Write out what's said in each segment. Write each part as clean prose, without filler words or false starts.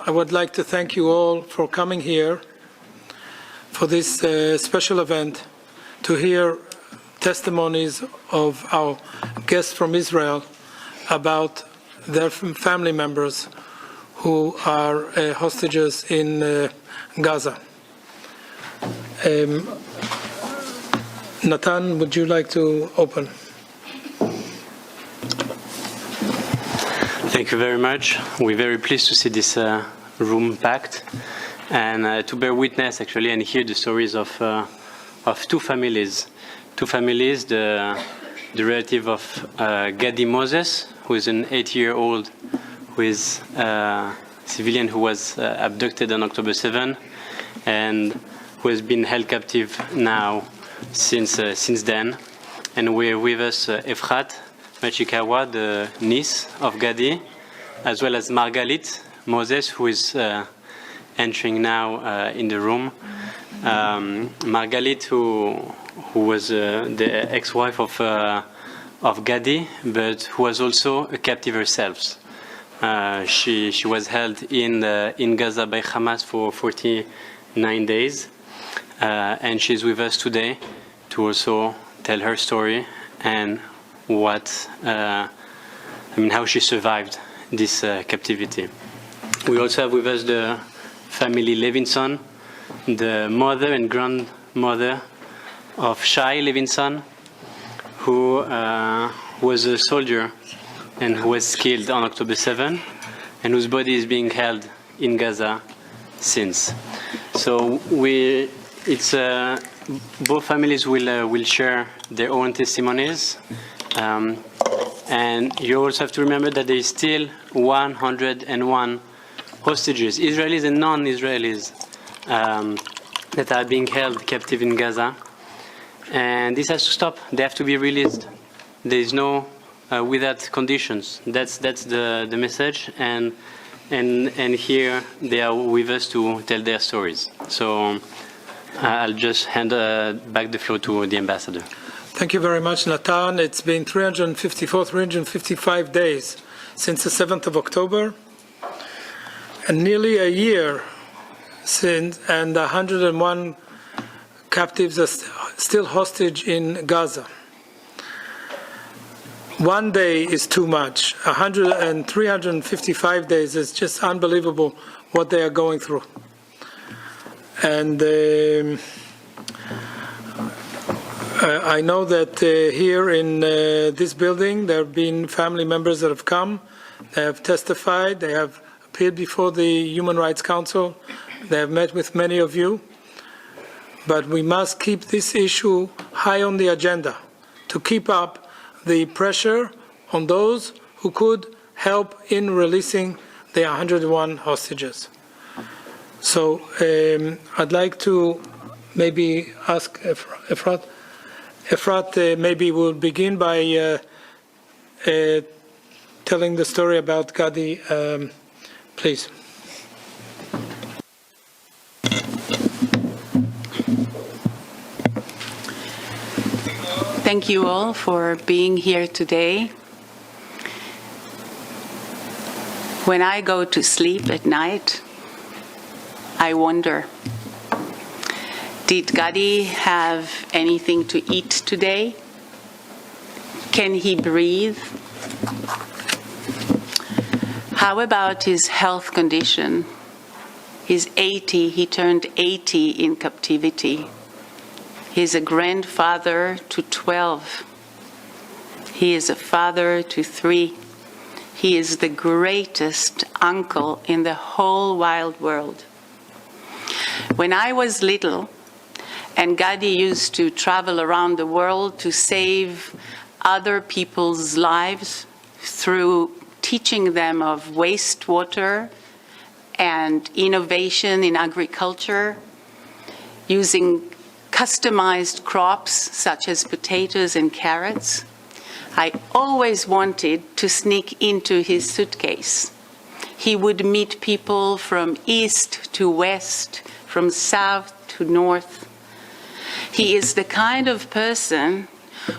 I would like to thank you all for coming here for this special event to hear testimonies of our guests from Israel about their family members who are hostages in Gaza. Natan, would you like to open? Thank you very much. We're very pleased to see this room packed and to bear witness actually and hear the stories of two families. The relative of Gadi Moses, who is an 8-year-old who is a civilian who was abducted on October 7 and who has been held captive now since then. And we're with us Efrat, MACHIKAWA, the niece of Gadi, as well as Margalit Moses, who is entering now in the room. Margalit, who was the ex-wife of Gadi, but who was also a captive herself. She was held in Gaza by Hamas for 49 days, and she's with us today to also tell her story and how she survived this captivity. We also have with us the family Levinson, the mother and grandmother of Shay Levinson, who was a soldier and who was killed on October 7, and whose body is being held in Gaza since. So both families will share their own testimonies, and you also have to remember that there is still 101 hostages, Israelis and non-Israelis, that are being held captive in Gaza, and this has to stop. They have to be released. There is no without conditions. That's the message, and here they are with us to tell their stories. So I'll just hand back the floor to the ambassador. Thank you very much, Natan. It's been 355 days since the 7th of October, and nearly a year since, and 101 captives are still hostage in Gaza. One day is too much. 355 days is just unbelievable what they are going through. And I know that here in this building there have been family members that have come, they have testified, they have appeared before the Human Rights Council, they have met with many of you. But we must keep this issue high on the agenda to keep up the pressure on those who could help in releasing the 101 hostages. So I'd like to maybe ask Efrat. Efrat, maybe we'll begin by telling the story about Gadi, please. Thank you all for being here today. When I go to sleep at night, I wonder, did Gadi have anything to eat today? Can he breathe? How about his health condition? He turned 80 in captivity. He's a grandfather to 12. He is a father to 3. He is the greatest uncle in the whole wide world. When I was little, and Gadi used to travel around the world to save other people's lives through teaching them of wastewater and innovation in agriculture, using customized crops such as potatoes and carrots, I always wanted to sneak into his suitcase. He would meet people from east to west, from south to north. He is the kind of person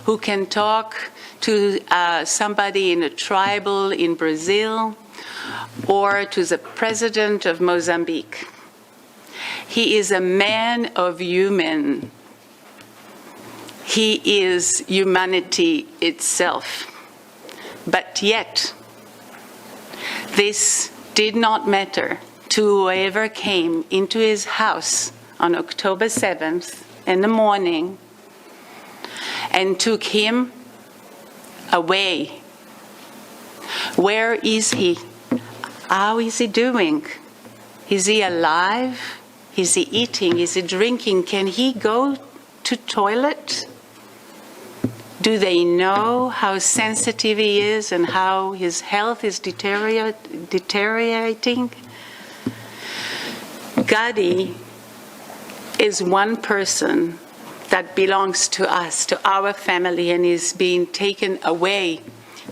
who can talk to somebody in a tribal in Brazil, or to the president of Mozambique. He is a man of human. He is humanity itself. But yet, this did not matter to whoever came into his house on October 7th in the morning and took him away. Where is he? How is he doing? Is he alive? Is he eating? Is he drinking? Can he go to toilet? Do they know how sensitive he is and how his health is deteriorating? Gadi is one person that belongs to us, to our family, and is being taken away.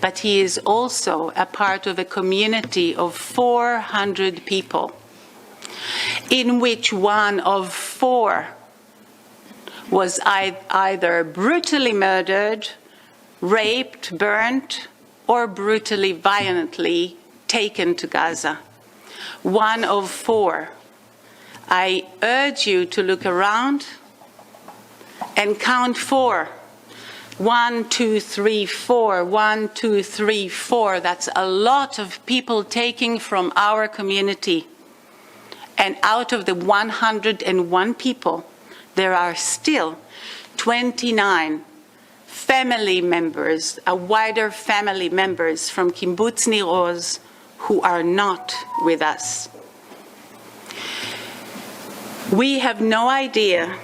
But he is also a part of a community of 400 people, in which one of 4 was either brutally murdered, raped, burnt, or brutally, violently taken to Gaza. One of 4. I urge you to look around and count 4. 1, 2, 3, 4. 1, 2, 3, 4. That's a lot of people taking from our community. And out of the 101 people, there are still 29 family members, a wider family members from Kibbutz Nir Oz who are not with us. We have no idea.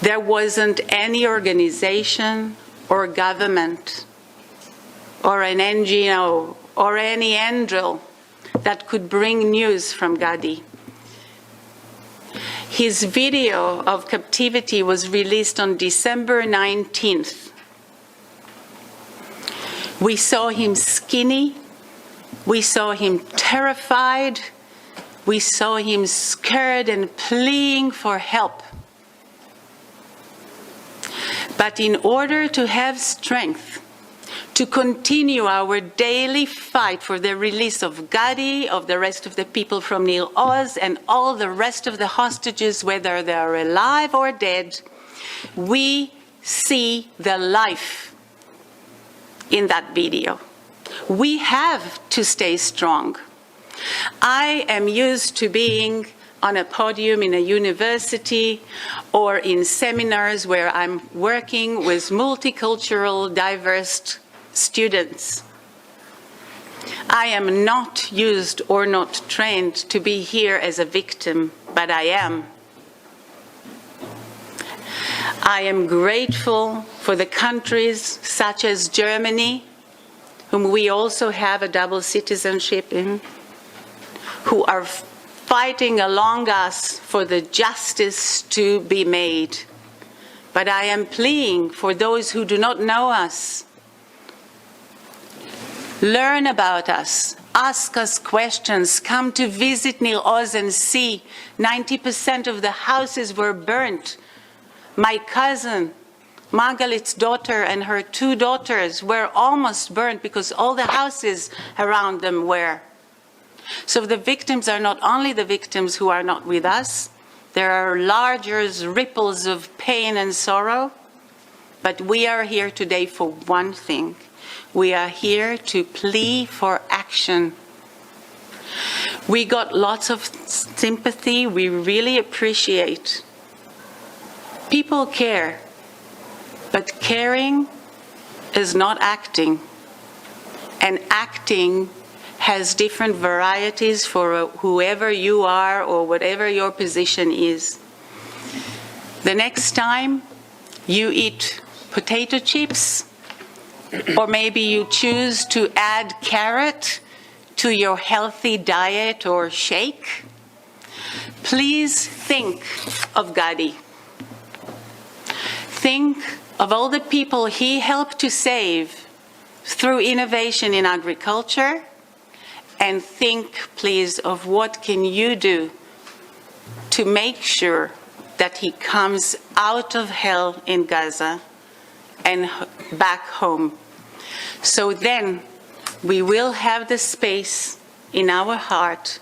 There wasn't any organization or government or an NGO or any angel that could bring news from Gadi. His video of captivity was released on December 19th. We saw him skinny. We saw him terrified. We saw him scared and pleading for help. But in order to have strength to continue our daily fight for the release of Gadi, of the rest of the people from Nir Oz, and all the rest of the hostages, whether they are alive or dead, we see the life in that video. We have to stay strong. I am used to being on a podium in a university or in seminars where I'm working with multicultural, diverse students. I am not used or not trained to be here as a victim, but I am. I am grateful for the countries such as Germany, whom we also have a double citizenship in, who are fighting along us for the justice to be made. But I am pleading for those who do not know us. Learn about us, ask us questions, come to visit Nir Oz and see 90% of the houses were burnt. My cousin, Margalit's daughter, and her 2 daughters were almost burnt because all the houses around them were. So the victims are not only the victims who are not with us, there are larger ripples of pain and sorrow, but we are here today for one thing. We are here to plead for action. We got lots of sympathy. We really appreciate. People care, but caring is not acting. And acting has different varieties for whoever you are or whatever your position is. The next time you eat potato chips, or maybe you choose to add carrot to your healthy diet or shake, please think of Gadi. Think of all the people he helped to save through innovation in agriculture, and think, please, of what can you do to make sure that he comes out of hell in Gaza and back home. So then we will have the space in our heart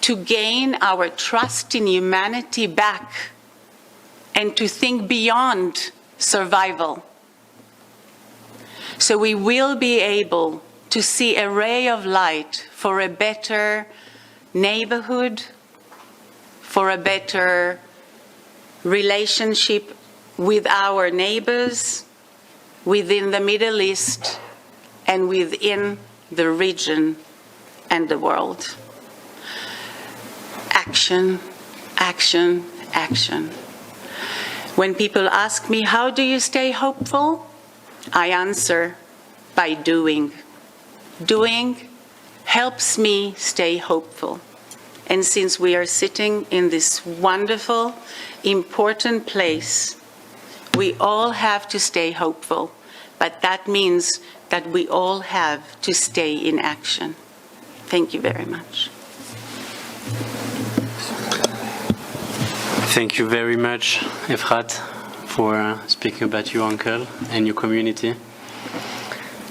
to gain our trust in humanity back and to think beyond survival. So we will be able to see a ray of light for a better neighborhood, for a better relationship with our neighbors, within the Middle East, and within the region and the world. Action, action, action. When people ask me, how do you stay hopeful? I answer by doing. Doing helps me stay hopeful. And since we are sitting in this wonderful, important place, we all have to stay hopeful. But that means that we all have to stay in action. Thank you very much. Thank you very much, Efrat, for speaking about your uncle and your community.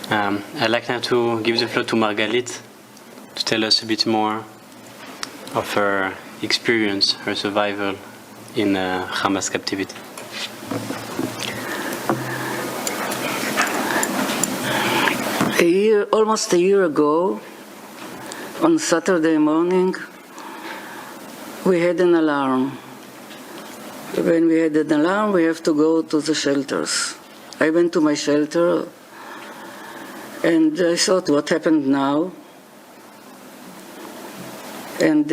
I'd like now to give the floor to Margalit to tell us a bit more of her experience, her survival in Hamas captivity. Almost a year ago, on Saturday morning, we had an alarm. When we had an alarm, we have to go to the shelters. I went to my shelter, and I thought, what happened now? And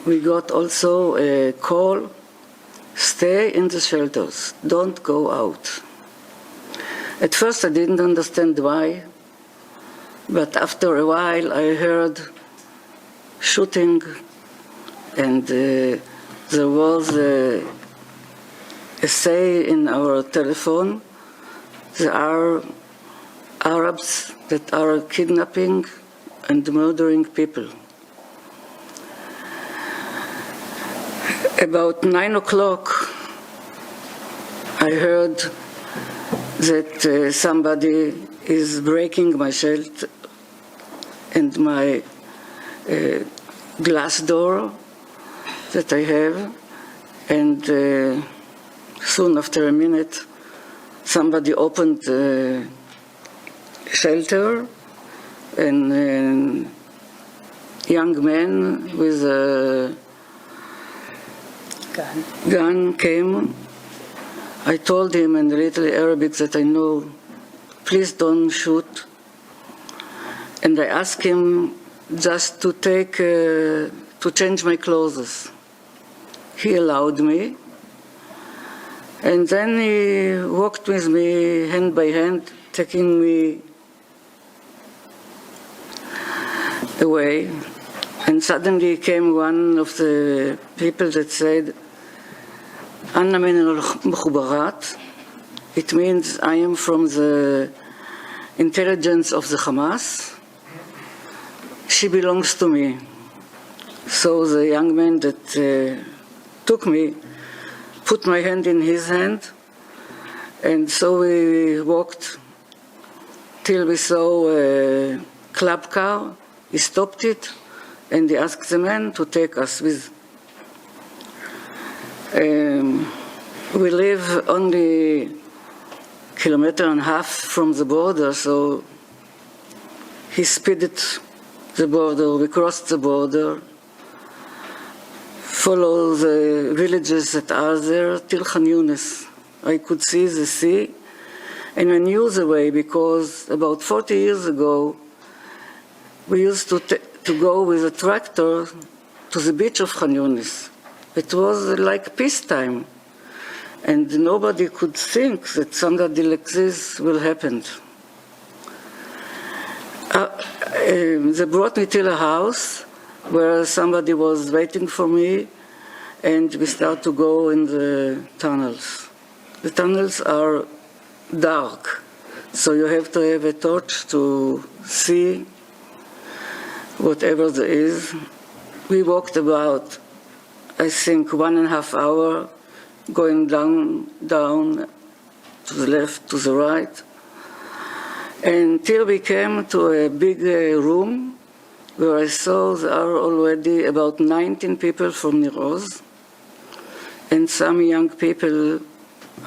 we got also a call, stay in the shelters, don't go out. At first I didn't understand why, but after a while I heard shooting, and there was a say in our telephone, there are Arabs that are kidnapping and murdering people. About 9 o'clock, I heard that somebody is breaking my shelter and my glass door that I have, and soon after a minute, somebody opened the shelter, and a young man with a gun came. I told him in a little Arabic that I know, please don't shoot. And I asked him just to change my clothes. He allowed me. And then he walked with me hand by hand, taking me away. And suddenly came one of the people that said, Anna min al-Mukhabarat. It means I am from the intelligence of the Hamas. She belongs to me. So the young man that took me put my hand in his hand, and so we walked till we saw a club car. He stopped it, and he asked the man to take us with. We live only a kilometer and a half from the border, so he speeded the border. We crossed the border, follow the villages that are there till Khan Yunis. I could see the sea, and I knew the way because about 40 years ago, we used to go with a tractor to the beach of Khan Yunis. It was like peacetime, and nobody could think that something like this will happen. They brought me to a house where somebody was waiting for me, and we started to go in the tunnels. The tunnels are dark, so you have to have a torch to see whatever there is. We walked about, I think, 1.5 hours, going down, to the left, to the right. until we came to a big room where I saw there are already about 19 people from Nir Oz and some young people,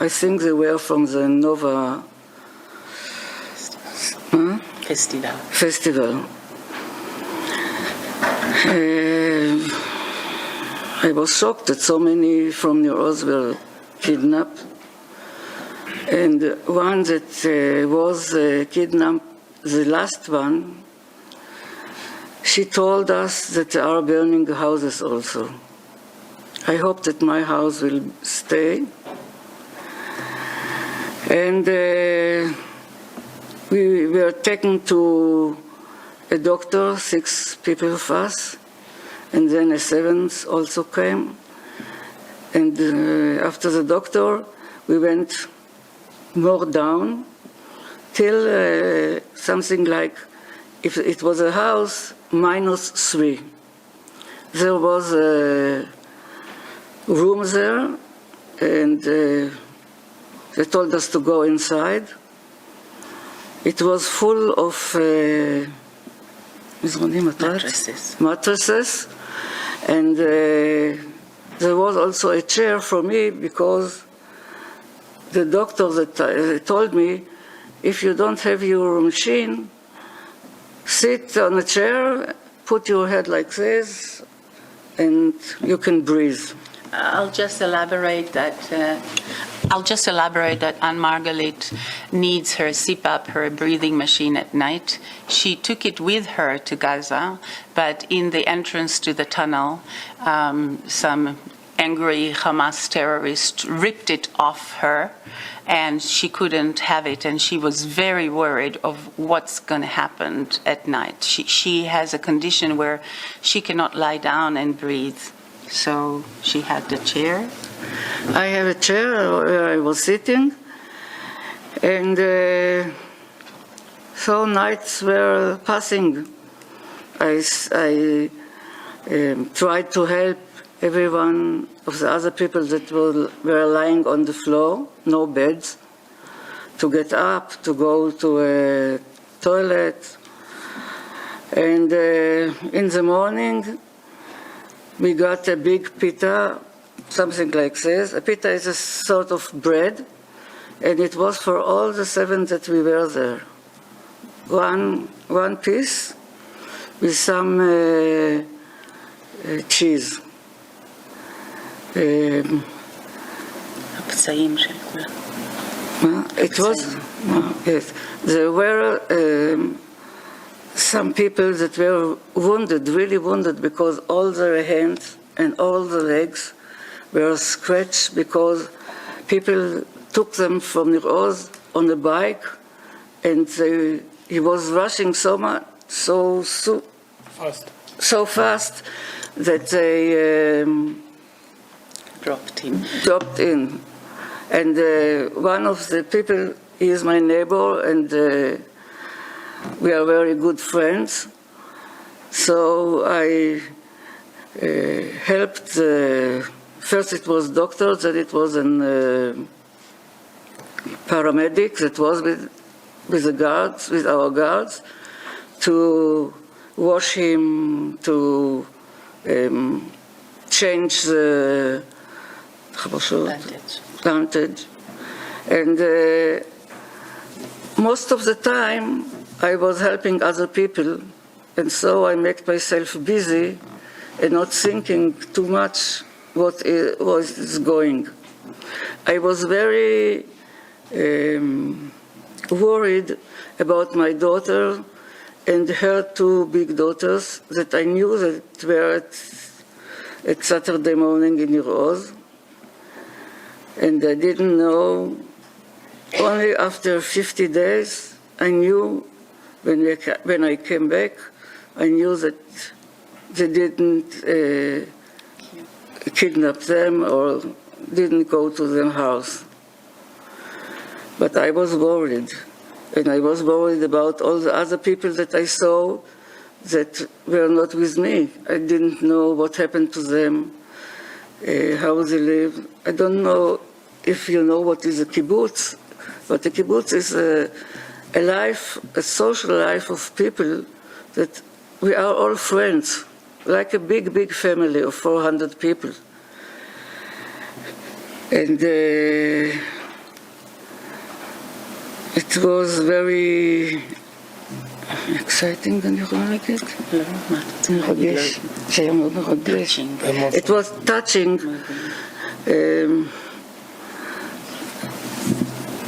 I think they were from the Nova Festival. I was shocked that so many from Nir Oz were kidnapped. And one that was kidnapped, the last one, she told us that they are burning houses also. I hope that my house will stay. And we were taken to a doctor, 6 people of us, and then a 7th also came. And after the doctor, we went more down till something like, if it was a house, -3. There was a room there, and they told us to go inside. It was full of mattresses, and there was also a chair for me because the doctor that told me, if you don't have your machine, sit on a chair, put your head like this, and you can breathe. I'll just elaborate that Anne Margalit needs her CPAP, her breathing machine at night. She took it with her to Gaza, but in the entrance to the tunnel, some angry Hamas terrorist ripped it off her, and she couldn't have it, and she was very worried of what's going to happen at night. She has a condition where she cannot lie down and breathe, so she had the chair. I have a chair where I was sitting, and so nights were passing. I tried to help everyone of the other people that were lying on the floor, no beds, to get up, to go to a toilet. And in the morning, we got a big pita, something like this. A pita is a sort of bread, and it was for all the 7 that we were there. One piece with some cheese. It was, yes. There were some people that were wounded, really wounded, because all their hands and all the legs were scratched because people took them from Nir Oz on a bike, and he was rushing so fast that they dropped in. And one of the people, he is my neighbor, and we are very good friends. So I helped. First it was doctors, then it was a paramedic that was with the guards, with our guards, to wash him, to change the bandage. And most of the time I was helping other people, and so I make myself busy and not thinking too much what is going. I was very worried about my daughter and her 2 big daughters that I knew that were at Saturday morning in Nir Oz. And I didn't know. Only after 50 days, I knew, when I came back, I knew that they didn't kidnap them or didn't go to their house. But I was worried. And I was worried about all the other people that I saw that were not with me. I didn't know what happened to them, how they live. I don't know if you know what is a kibbutz, but a kibbutz is a life, a social life of people that we are all friends, like a big, big family of 400 people. And it was very exciting, אני יכולה להגיד? מרגש. שהיה מאוד מרגש. It was touching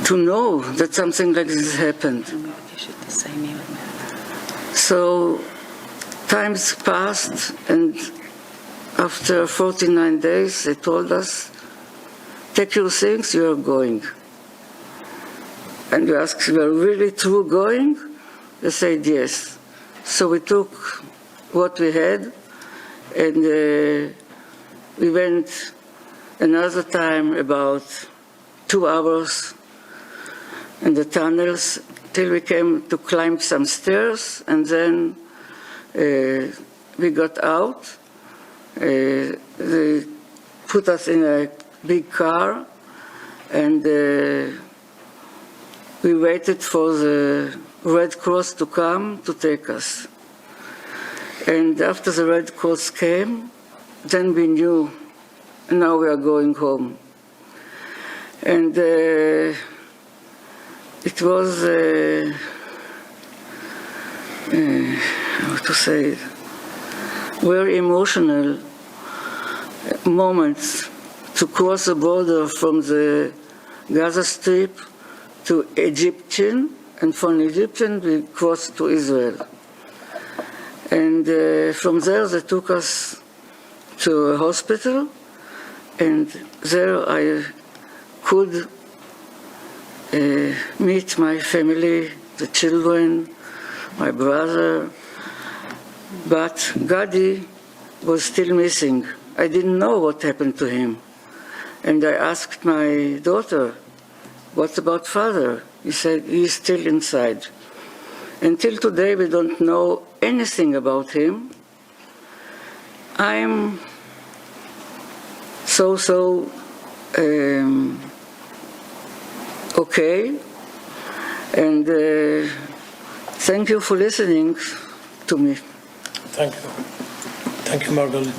to know that something like this happened. So times passed, and after 49 days they told us, take your things, you are going. And we asked, we are really true going? They said yes. So we took what we had, and we went another time about 2 hours in the tunnels till we came to climb some stairs, and then we got out. They put us in a big car, and we waited for the Red Cross to come to take us. And after the Red Cross came, then we knew now we are going home. And it was, how to say it, very emotional moments to cross the border from the Gaza Strip to Egyptian, and from Egyptian we crossed to Israel. And from there they took us to a hospital, and there I could meet my family, the children, my brother, but Gadi was still missing. I didn't know what happened to him. And I asked my daughter, what about father? He said, he's still inside. Until today, we don't know anything about him. I'm so okay, and thank you for listening to me. Thank you. Thank you, Margalit.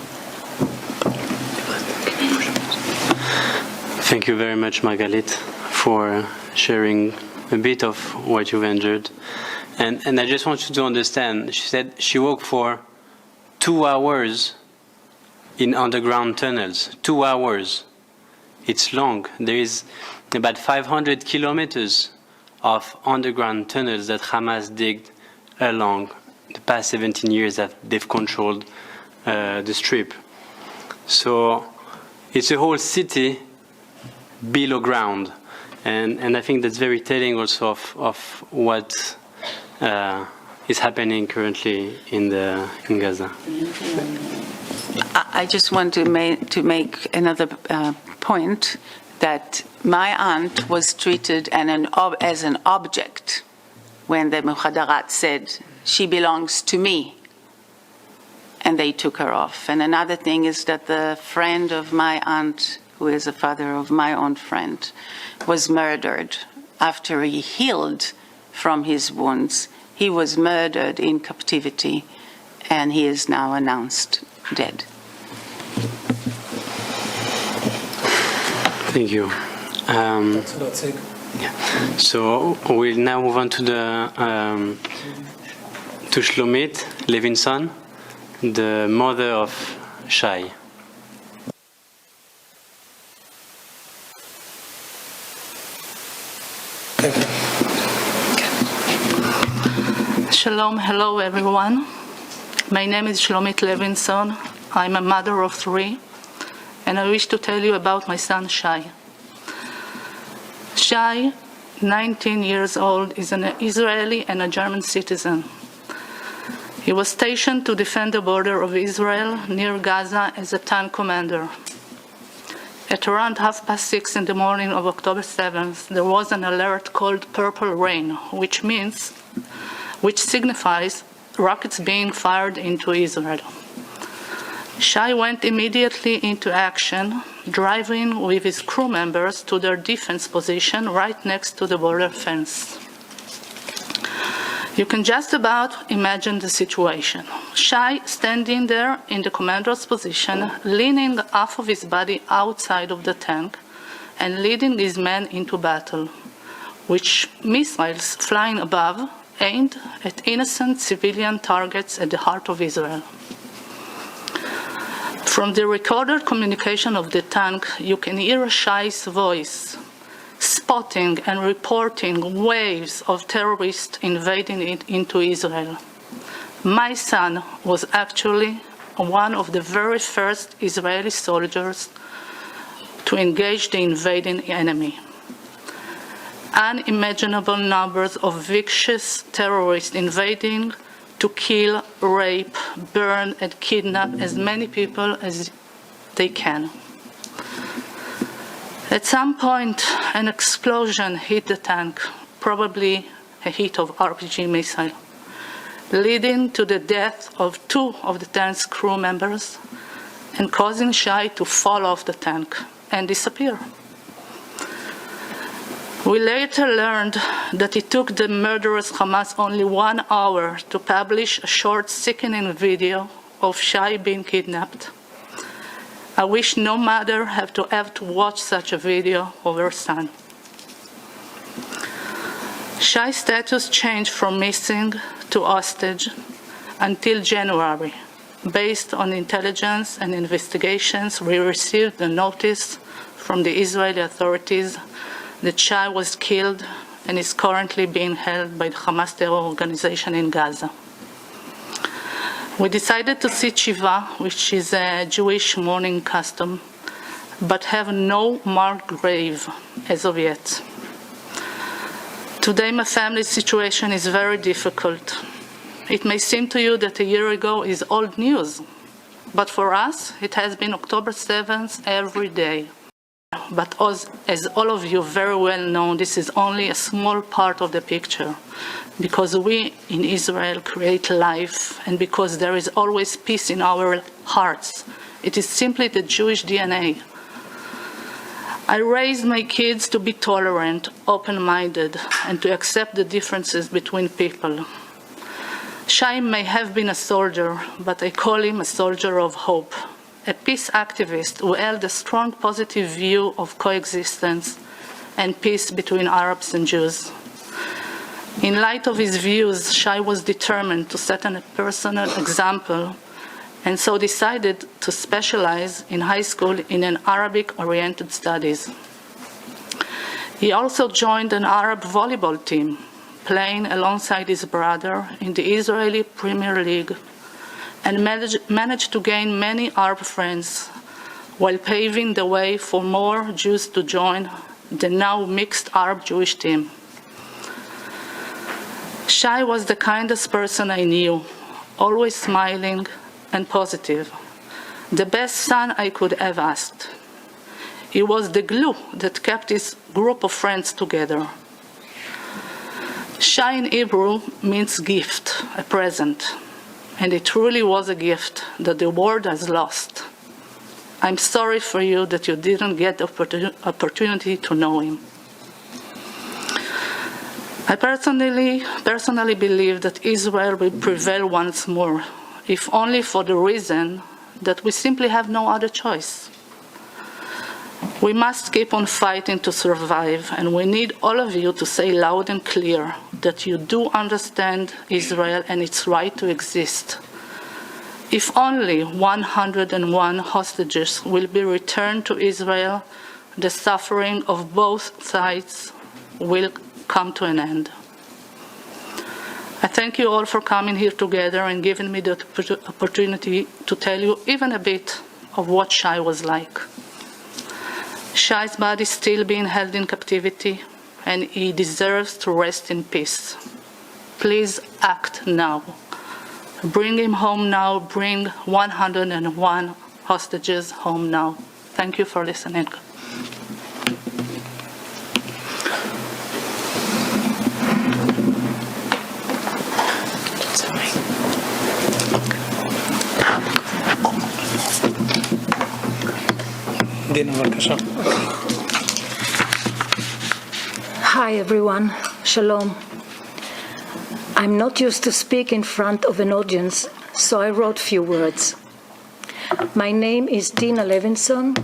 Thank you very much, Margalit, for sharing a bit of what you've endured. And I just want you to understand, she said she walked for 2 hours in underground tunnels. 2 hours. It's long. There is about 500 kilometers of underground tunnels that Hamas digged along the past 17 years that they've controlled the strip. So it's a whole city below ground. And I think that's very telling also of what is happening currently in Gaza. I just want to make another point, that my aunt was treated as an object when the Mukhadarat said, she belongs to me, and they took her off. And another thing is that the friend of my aunt, who is the father of my own friend, was murdered after he healed from his wounds. He was murdered in captivity, and he is now announced dead. Thank you. Yeah. So we'll now move on to to Shlomit Levinson, the mother of Shay. Shalom, hello everyone. My name is Shlomit Levinson. I'm a mother of 3, and I wish to tell you about my son Shay. Shay, 19 years old, is an Israeli and a German citizen. He was stationed to defend the border of Israel near Gaza as a tank commander. At around 6:30 in the morning of October 7th, there was an alert called Purple Rain, which signifies rockets being fired into Israel. Shay went immediately into action, driving with his crew members to their defense position right next to the border fence. You can just about imagine the situation. Shay standing there in the commander's position, leaning half of his body outside of the tank and leading his men into battle, with missiles flying above, aimed at innocent civilian targets at the heart of Israel. From the recorded communication of the tank, you can hear Shay's voice, spotting and reporting waves of terrorists invading into Israel. My son was actually one of the very first Israeli soldiers to engage the invading enemy. Unimaginable numbers of vicious terrorists invading to kill, rape, burn, and kidnap as many people as they can. At some point, an explosion hit the tank, probably a hit of RPG missile, leading to the death of 2 of the tank's crew members and causing Shay to fall off the tank and disappear. We later learned that it took the murderous Hamas only 1 hour to publish a short, sickening video of Shay being kidnapped. I wish no mother have to watch such a video of her son. Shay's status changed from missing to hostage until January. Based on intelligence and investigations, we received the notice from the Israeli authorities that Shay was killed and is currently being held by the Hamas terror organization in Gaza. We decided to sit Shiva, which is a Jewish mourning custom, but have no marked grave as of yet. Today, my family's situation is very difficult. It may seem to you that a year ago is old news, but for us, it has been October 7th every day. But as all of you very well know, this is only a small part of the picture, because we in Israel create life and because there is always peace in our hearts. It is simply the Jewish DNA. I raised my kids to be tolerant, open-minded, and to accept the differences between people. Shay may have been a soldier, but I call him a soldier of hope, a peace activist who held a strong positive view of coexistence and peace between Arabs and Jews. In light of his views, Shay was determined to set a personal example and so decided to specialize in high school in an Arabic-oriented studies. He also joined an Arab volleyball team, playing alongside his brother in the Israeli Premier League, and managed to gain many Arab friends while paving the way for more Jews to join the now mixed Arab-Jewish team. Shay was the kindest person I knew, always smiling and positive, the best son I could have asked. He was the glue that kept his group of friends together. Shay in Hebrew means gift, a present, and it truly was a gift that the world has lost. I'm sorry for you that you didn't get the opportunity to know him. I personally believe that Israel will prevail once more, if only for the reason that we simply have no other choice. We must keep on fighting to survive, and we need all of you to say loud and clear that you do understand Israel and its right to exist. If only 101 hostages will be returned to Israel, the suffering of both sides will come to an end. I thank you all for coming here together and giving me the opportunity to tell you even a bit of what Shay was like. Shay's body is still being held in captivity, and he deserves to rest in peace. Please act now. Bring him home now. Bring 101 hostages home now. Thank you for listening. Dina, בבקשה. Hi everyone, Shalom. I'm not used to speak in front of an audience, so I wrote few words. My name is Dina Levinson,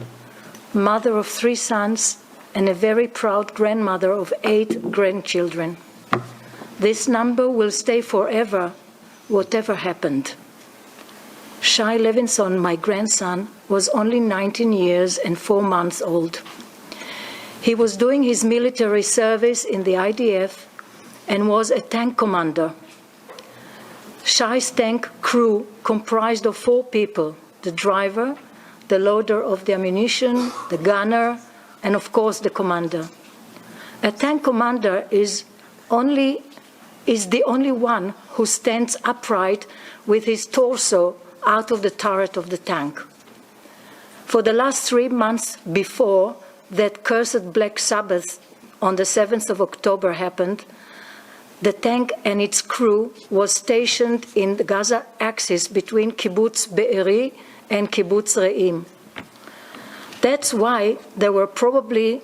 mother of 3 sons and a very proud grandmother of 8 grandchildren. This number will stay forever, whatever happened. Shay Levinson, my grandson, was only 19 years and 4 months old. He was doing his military service in the IDF and was a tank commander. Shay's tank crew comprised of 4 people: the driver, the loader of the ammunition, the gunner, and of course the commander. A tank commander is the only one who stands upright with his torso out of the turret of the tank. For the last 3 months before that cursed Black Sabbath on the 7th of October happened, the tank and its crew was stationed in the Gaza axis between Kibbutz Be'eri and Kibbutz Re'im. That's why they were probably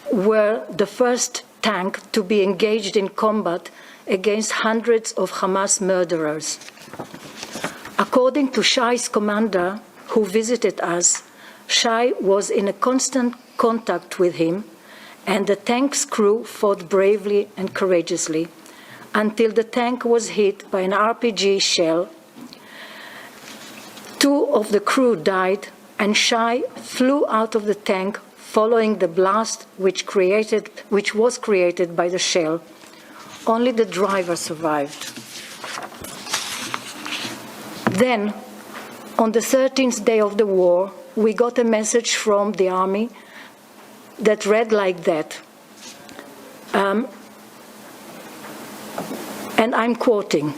the first tank to be engaged in combat against hundreds of Hamas murderers. According to Shay's commander, who visited us, Shay was in a constant contact with him, and the tank's crew fought bravely and courageously until the tank was hit by an RPG shell. 2 of the crew died, and Shay flew out of the tank following the blast which was created by the shell. Only the driver survived. Then, on the 13th day of the war, we got a message from the army that read like that. And I'm quoting,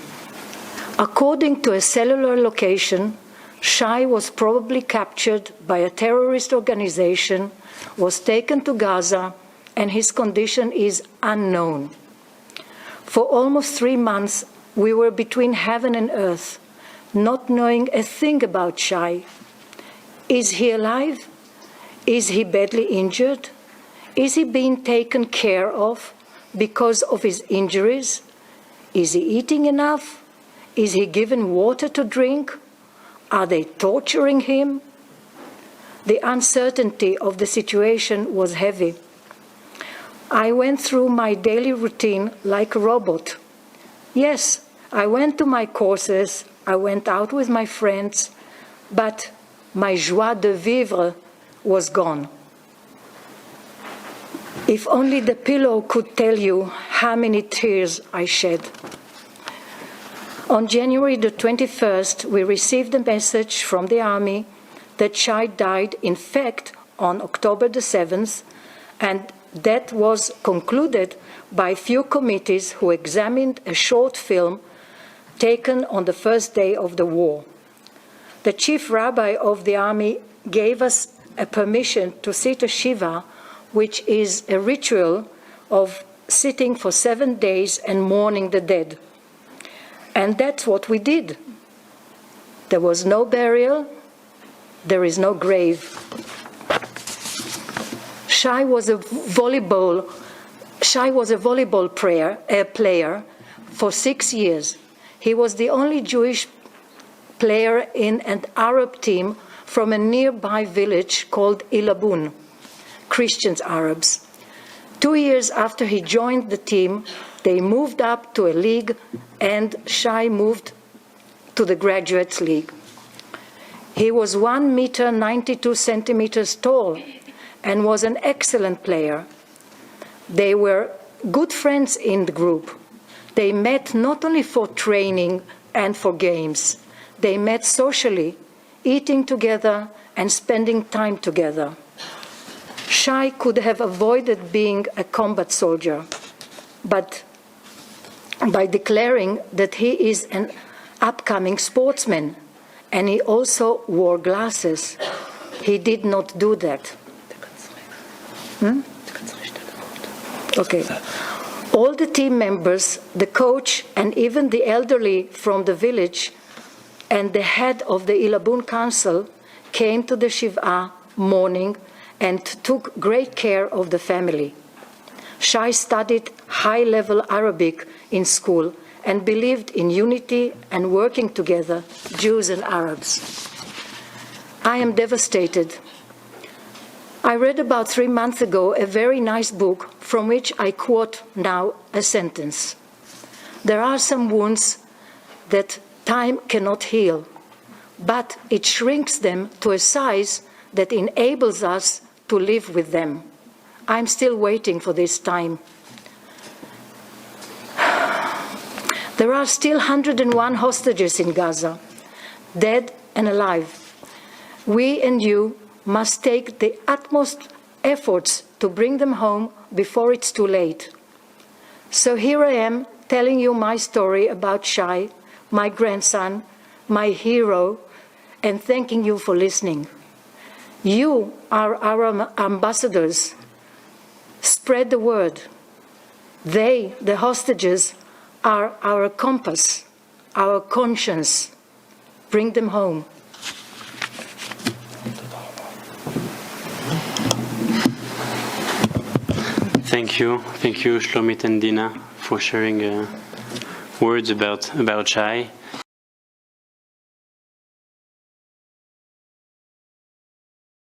"According to a cellular location, Shay was probably captured by a terrorist organization, was taken to Gaza, and his condition is unknown. For almost 3 months, we were between heaven and earth, not knowing a thing about Shay. Is he alive? Is he badly injured? Is he being taken care of because of his injuries? Is he eating enough? Is he given water to drink? Are they torturing him?" The uncertainty of the situation was heavy. I went through my daily routine like a robot. Yes, I went to my courses, I went out with my friends, but my joie de vivre was gone. If only the pillow could tell you how many tears I shed. On January the 21st, we received a message from the army that Shay died, in fact, on October the 7th, and that was concluded by few committees who examined a short film taken on the first day of the war. The chief rabbi of the army gave us a permission to sit a shiva, which is a ritual of sitting for 7 days and mourning the dead. And that's what we did. There was no burial, there is no grave. Shay was a volleyball player for 6 years. He was the only Jewish player in an Arab team from a nearby village called Ilabun, Christians Arabs. 2 years after he joined the team, they moved up to a league, and Shay moved to the Graduates League. He was 1 meter 92 centimeters tall and was an excellent player. They were good friends in the group. They met not only for training and for games. They met socially, eating together and spending time together. Shay could have avoided being a combat soldier, but by declaring that he is an upcoming sportsman, and he also wore glasses, he did not do that. Okay. All the team members, the coach, and even the elderly from the village and the head of the Ilabun Council came to the Shiva morning and took great care of the family. Shay studied high-level Arabic in school and believed in unity and working together, Jews and Arabs. I am devastated. I read about 3 months ago a very nice book from which I quote now a sentence. There are some wounds that time cannot heal, but it shrinks them to a size that enables us to live with them. I'm still waiting for this time. There are still 101 hostages in Gaza, dead and alive. We and you must take the utmost efforts to bring them home before it's too late. So here I am telling you my story about Shay, my grandson, my hero, and thanking you for listening. You are our ambassadors. Spread the word. They, the hostages, are our compass, our conscience. Bring them home. Thank you, Shlomit and Dina, for sharing words about Shay.